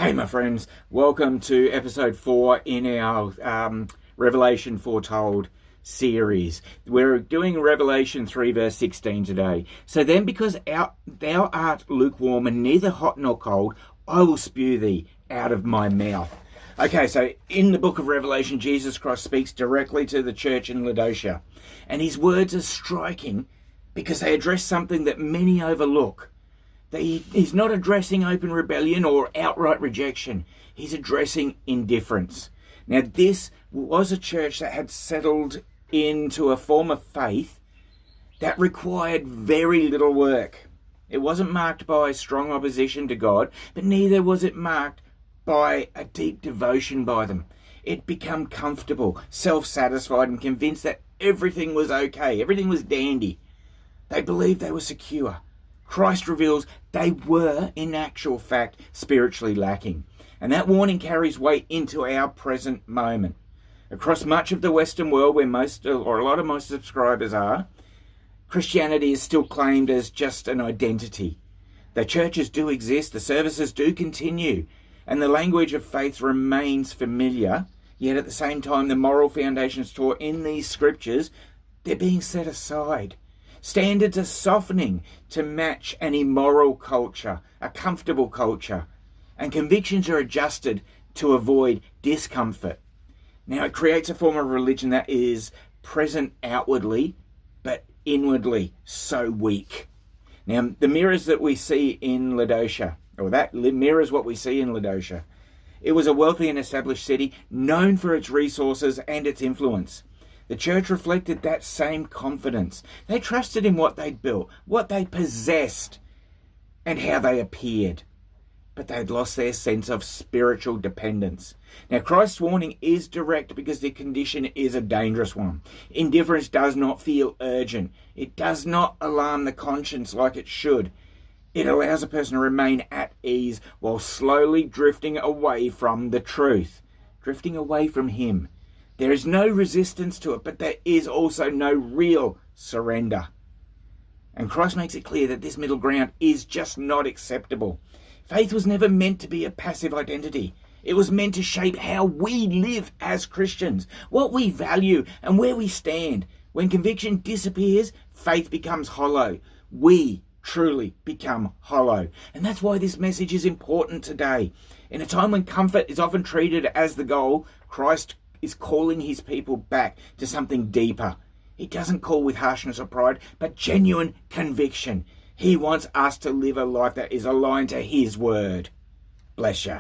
Hey my friends, welcome to episode 4 in our Revelation Foretold series. We're doing Revelation 3 verse 16 today. So then, because thou art lukewarm and neither hot nor cold, I will spew thee out of my mouth. Okay, so in the book of Revelation, Jesus Christ speaks directly to the church in Laodicea. And his words are striking because they address something that many overlook. He's not addressing open rebellion or outright rejection. He's addressing indifference. Now, this was a church that had settled into a form of faith that required very little work. It wasn't marked by strong opposition to God, but neither was it marked by a deep devotion by them. It became comfortable, self-satisfied, and convinced that everything was okay, everything was dandy. They believed they were secure. Christ reveals they were, in actual fact, spiritually lacking. And that warning carries weight into our present moment. Across much of the Western world, where a lot of my subscribers are, Christianity is still claimed as just an identity. The churches do exist, the services do continue, and the language of faith remains familiar, yet at the same time the moral foundations taught in these scriptures, they're being set aside. Standards are softening to match an immoral culture, a comfortable culture, and convictions are adjusted to avoid discomfort. Now, it creates a form of religion that is present outwardly, but inwardly so weak. Now, the mirrors that we see in Laodicea, or that mirrors what we see in Laodicea. It was a wealthy and established city, known for its resources and its influence. The church reflected that same confidence. They trusted in what they'd built, what they possessed, and how they appeared. But they'd lost their sense of spiritual dependence. Now, Christ's warning is direct because the condition is a dangerous one. Indifference does not feel urgent. It does not alarm the conscience like it should. It allows a person to remain at ease while slowly drifting away from the truth, drifting away from Him. There is no resistance to it, but there is also no real surrender. And Christ makes it clear that this middle ground is just not acceptable. Faith was never meant to be a passive identity. It was meant to shape how we live as Christians, what we value and where we stand. When conviction disappears, faith becomes hollow. We truly become hollow. And that's why this message is important today. In a time when comfort is often treated as the goal, Christ is calling his people back to something deeper. He doesn't call with harshness or pride, but genuine conviction. He wants us to live a life that is aligned to his word. Bless you.